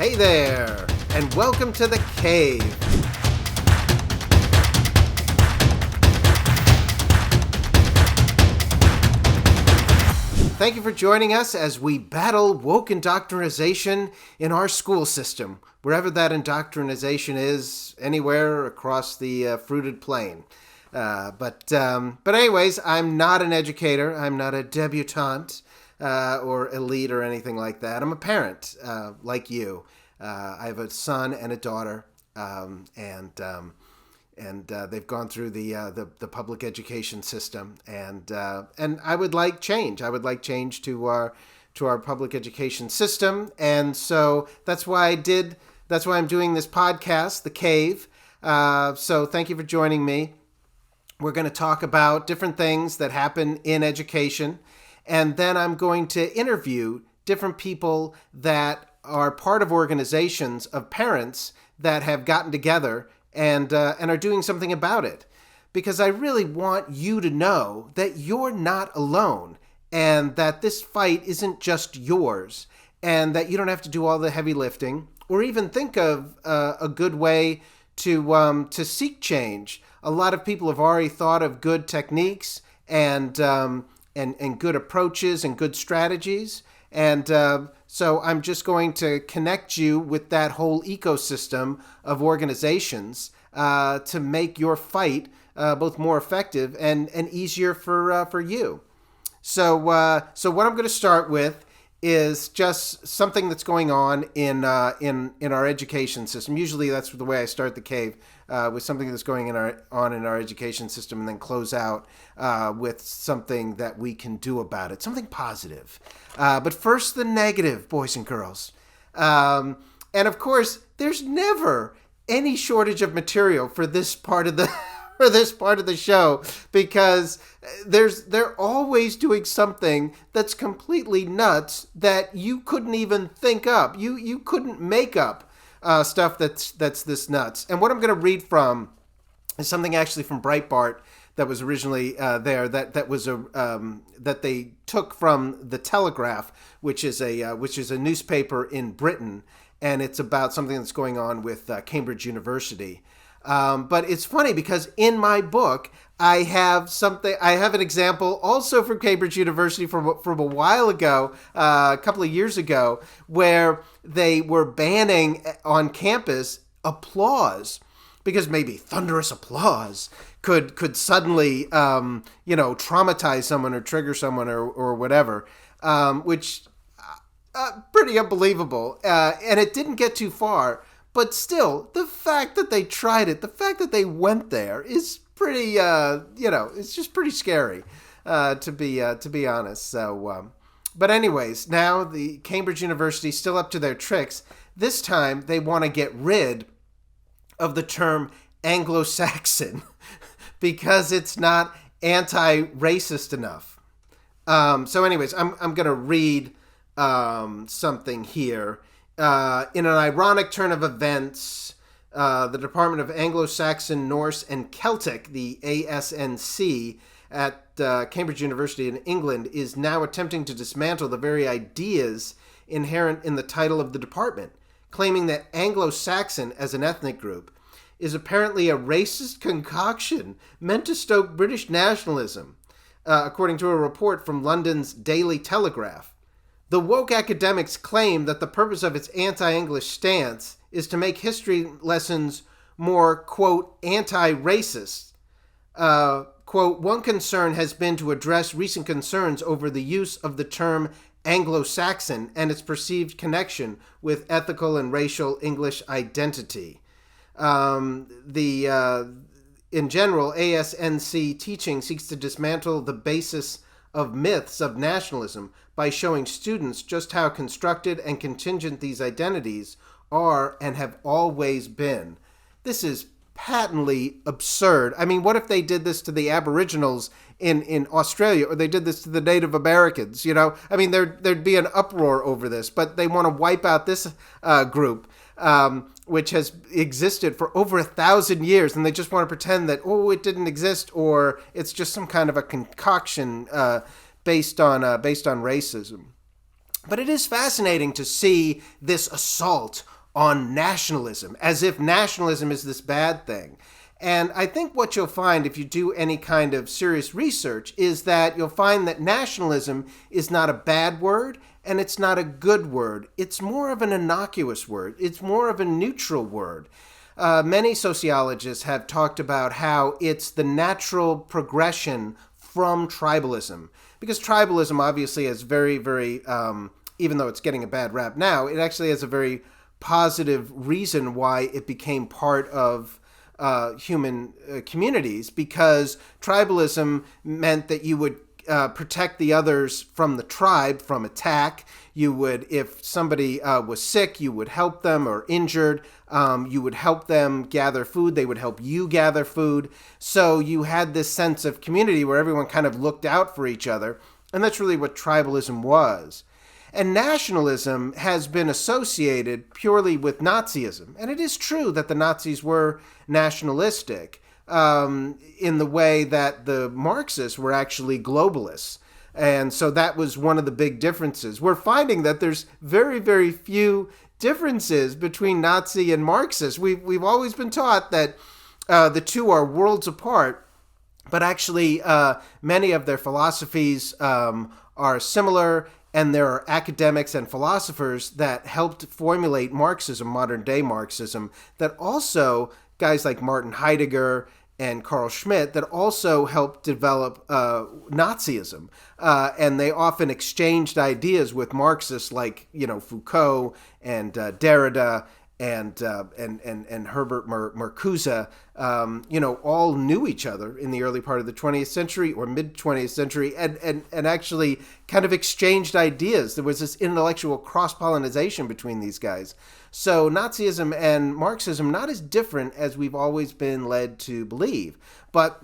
Hey there, and welcome to The Cave. Thank you for joining us as we battle woke indoctrination in our school system, wherever that indoctrination is, anywhere across the fruited plain. But anyways, I'm not an educator. I'm not a debutante or elite or anything like that. I'm a parent, like you. I have a son and a daughter, and they've gone through the public education system, and I would like change. I would like change to our public education system, and so that's why I'm doing this podcast, The Cave. So thank you for joining me. We're going to talk about different things that happen in education, and then I'm going to interview different people that are part of organizations of parents that have gotten together and are doing something about it. Because I really want you to know that you're not alone, and that this fight isn't just yours, and that you don't have to do all the heavy lifting or even think of a good way to seek change. A lot of people have already thought of good techniques and good approaches and good strategies. And so I'm just going to connect you with that whole ecosystem of organizations to make your fight both more effective and easier for you. So what I'm going to start with is just something that's going on in our education system. Usually that's the way I start The Cave, with something that's going on in our education system, and then close out with something that we can do about it, something positive. But first, the negative, boys and girls. And of course, there's never any shortage of material for this part of the show, because they're always doing something that's completely nuts that you couldn't even think up. You couldn't make up stuff that's this nuts. And what I'm going to read from is something actually from Breitbart that was originally there, that they took from the Telegraph, which is a newspaper in Britain, and it's about something that's going on with Cambridge University. But it's funny because in my book, I have an example also from Cambridge University from a while ago, a couple of years ago, where they were banning on campus applause, because maybe thunderous applause could suddenly, traumatize someone or trigger someone or whatever, which pretty unbelievable. And it didn't get too far. But still, the fact that they tried it, the fact that they went there is pretty, it's just pretty scary, to be honest. So, but anyways, now the Cambridge University is still up to their tricks. This time, they want to get rid of the term Anglo-Saxon because it's not anti-racist enough. So anyways, I'm going to read something here. In an ironic turn of events, the Department of Anglo-Saxon, Norse, and Celtic, the ASNC, at Cambridge University in England, is now attempting to dismantle the very ideas inherent in the title of the department, claiming that Anglo-Saxon as an ethnic group is apparently a racist concoction meant to stoke British nationalism, according to a report from London's Daily Telegraph. The woke academics claim that the purpose of its anti-English stance is to make history lessons more, quote, anti-racist. Quote, one concern has been to address recent concerns over the use of the term Anglo-Saxon and its perceived connection with ethical and racial English identity. In general, ASNC teaching seeks to dismantle the basis of myths of nationalism by showing students just how constructed and contingent these identities are and have always been. This is patently absurd. I mean, what if they did this to the Aboriginals in Australia, or they did this to the Native Americans? I mean, there'd be an uproar over this, but they want to wipe out this group, which has existed for over 1,000 years, and they just want to pretend that, it didn't exist, or it's just some kind of a concoction based on racism. But it is fascinating to see this assault on nationalism, as if nationalism is this bad thing. And I think what you'll find if you do any kind of serious research is that you'll find that nationalism is not a bad word and it's not a good word. It's more of an innocuous word. It's more of a neutral word. Many sociologists have talked about how it's the natural progression from tribalism. Because tribalism obviously is very, very, even though it's getting a bad rap now, it actually has a very positive reason why it became part of human communities, because tribalism meant that you would protect the others from the tribe, from attack. You would, if somebody was sick, you would help them, or injured. You would help them gather food. They would help you gather food. So you had this sense of community where everyone kind of looked out for each other. And that's really what tribalism was. And nationalism has been associated purely with Nazism. And it is true that the Nazis were nationalistic in the way that the Marxists were actually globalists. And so that was one of the big differences. We're finding that there's very, very few differences between Nazi and Marxist. We've always been taught that the two are worlds apart, but actually many of their philosophies are similar, and there are academics and philosophers that helped formulate Marxism, modern-day Marxism, that also, guys like Martin Heidegger and Carl Schmitt, that also helped develop Nazism. And they often exchanged ideas with Marxists like, Foucault and Derrida and Herbert Marcuse, all knew each other in the early part of the 20th century or mid-20th century and actually kind of exchanged ideas. There was this intellectual cross-pollination between these guys. So Nazism and Marxism, not as different as we've always been led to believe, but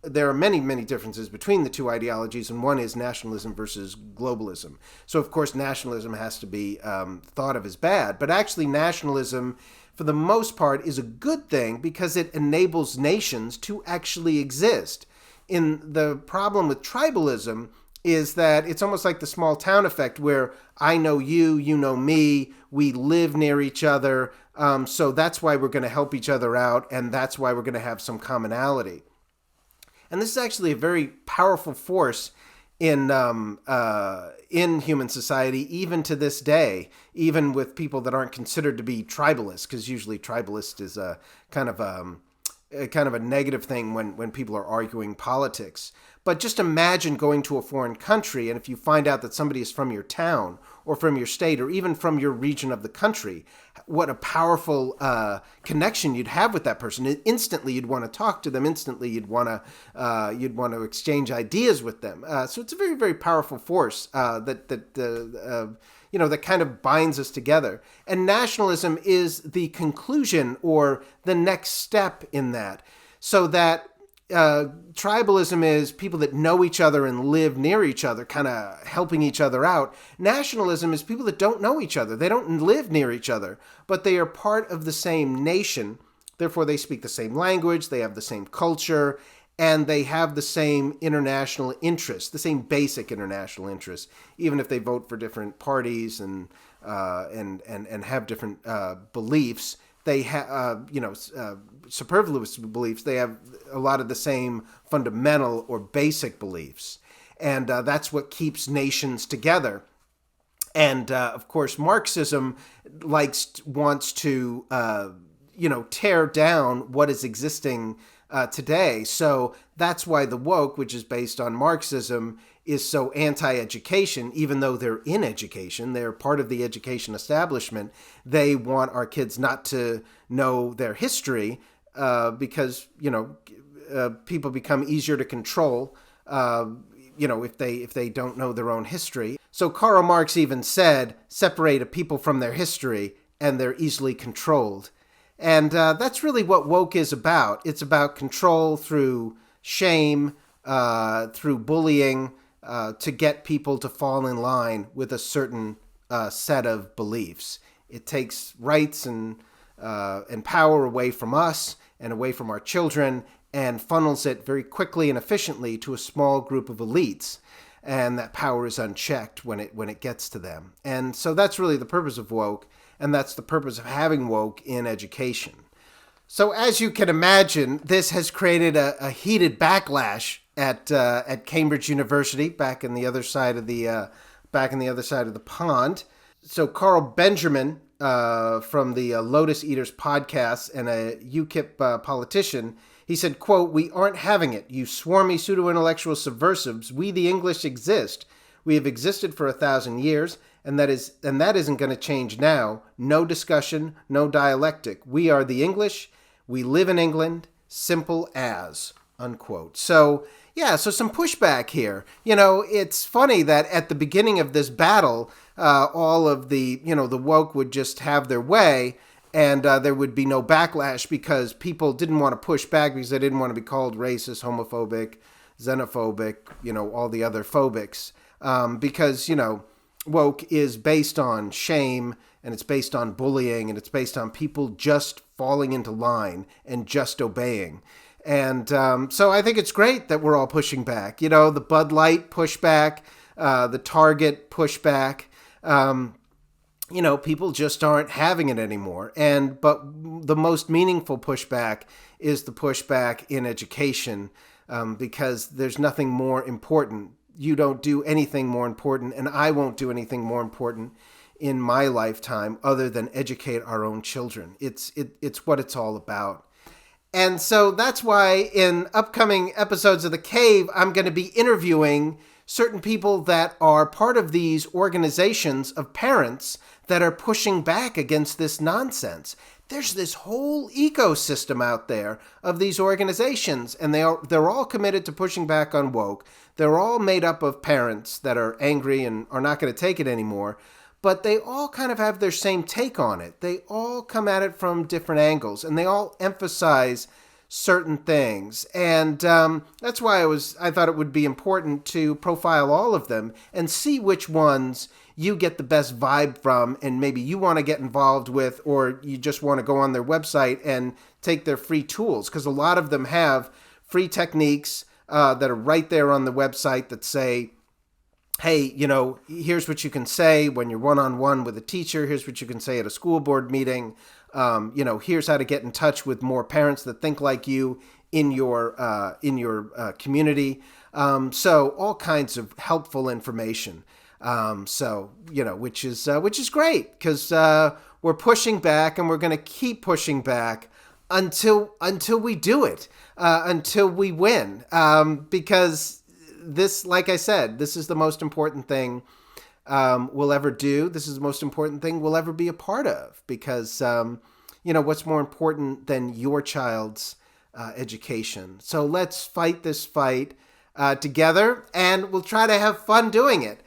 there are many, many differences between the two ideologies, and one is nationalism versus globalism. So, of course, nationalism has to be thought of as bad, but actually nationalism, for the most part, is a good thing because it enables nations to actually exist. The problem with tribalism is that it's almost like the small town effect, where I know you, you know me, we live near each other, so that's why we're going to help each other out, and that's why we're going to have some commonality. And this is actually a very powerful force in human society, even to this day, even with people that aren't considered to be tribalists, because usually tribalist is a kind of a negative thing when people are arguing politics. But just imagine going to a foreign country, and if you find out that somebody is from your town or from your state or even from your region of the country, what a powerful connection you'd have with that person. Instantly, you'd want to talk to them. Instantly, you'd want to exchange ideas with them. So it's a very, very powerful force that kind of binds us together. And nationalism is the conclusion or the next step in that. So that tribalism is people that know each other and live near each other, kind of helping each other out. Nationalism is people that don't know each other. They don't live near each other, but they are part of the same nation. Therefore, they speak the same language, they have the same culture, and they have the same international interests, the same basic international interests, even if they vote for different parties and have different beliefs. They have, superfluous beliefs. They have a lot of the same fundamental or basic beliefs. And that's what keeps nations together. And, of course, Marxism wants to, tear down what is existing today. So that's why the woke, which is based on Marxism, is so anti-education, even though they're in education. They're part of the education establishment. They want our kids not to know their history because, people become easier to control, if they don't know their own history. So Karl Marx even said, separate a people from their history and they're easily controlled. And that's really what woke is about. It's about control through shame, through bullying, to get people to fall in line with a certain set of beliefs. It takes rights and power away from us and away from our children and funnels it very quickly and efficiently to a small group of elites. and that power is unchecked when it gets to them. And so that's really the purpose of woke, and that's the purpose of having woke in education. So as you can imagine, this has created a heated backlash at Cambridge University, back in the other side of the pond. So Carl Benjamin, from the Lotus Eaters podcast and a UKIP politician, he said, quote, "We aren't having it. You swarmy pseudo-intellectual subversives. We the English exist. We have existed for 1,000 years, and that isn't going to change now. No discussion, no dialectic. We are the English. We live in England. Simple as," unquote. So, yeah, so some pushback here. You know, it's funny that at the beginning of this battle, all of the woke would just have their way, and there would be no backlash because people didn't want to push back because they didn't want to be called racist, homophobic, xenophobic, all the other phobics. Because, woke is based on shame, and it's based on bullying, and it's based on people just falling into line and just obeying. And so I think it's great that we're all pushing back. The Bud Light pushback, the Target pushback. People just aren't having it anymore. But the most meaningful pushback is the pushback in education, because there's nothing more important. You don't do anything more important, and I won't do anything more important in my lifetime other than educate our own children. It's what it's all about. And so that's why in upcoming episodes of The Cave, I'm going to be interviewing certain people that are part of these organizations of parents that are pushing back against this nonsense. There's this whole ecosystem out there of these organizations, and they're all committed to pushing back on woke. They're all made up of parents that are angry and are not going to take it anymore, but they all kind of have their same take on it. They all come at it from different angles, and they all emphasize certain things. And that's why I thought it would be important to profile all of them and see which ones you get the best vibe from, and maybe you want to get involved with, or you just want to go on their website and take their free tools, because a lot of them have free techniques that are right there on the website that say, hey, here's what you can say when you're one-on-one with a teacher. Here's what you can say at a school board meeting. Here's how to get in touch with more parents that think like you in your community. So all kinds of helpful information. Which is great, because we're pushing back, and we're going to keep pushing back until we do it, until we win. Because this, like I said, this is the most important thing we'll ever do. This is the most important thing we'll ever be a part of, because, what's more important than your child's education? So let's fight this fight together, and we'll try to have fun doing it.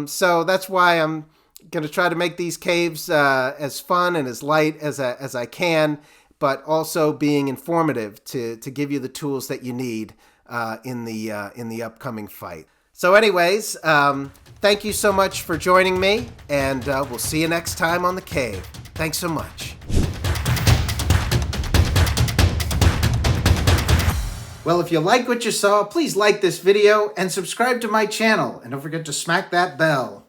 So that's why I'm going to try to make these caves as fun and as light as I can, but also being informative to give you the tools that you need in the upcoming fight. So anyways, thank you so much for joining me, and we'll see you next time on The Cave. Thanks so much. Well, if you like what you saw, please like this video and subscribe to my channel, and don't forget to smack that bell.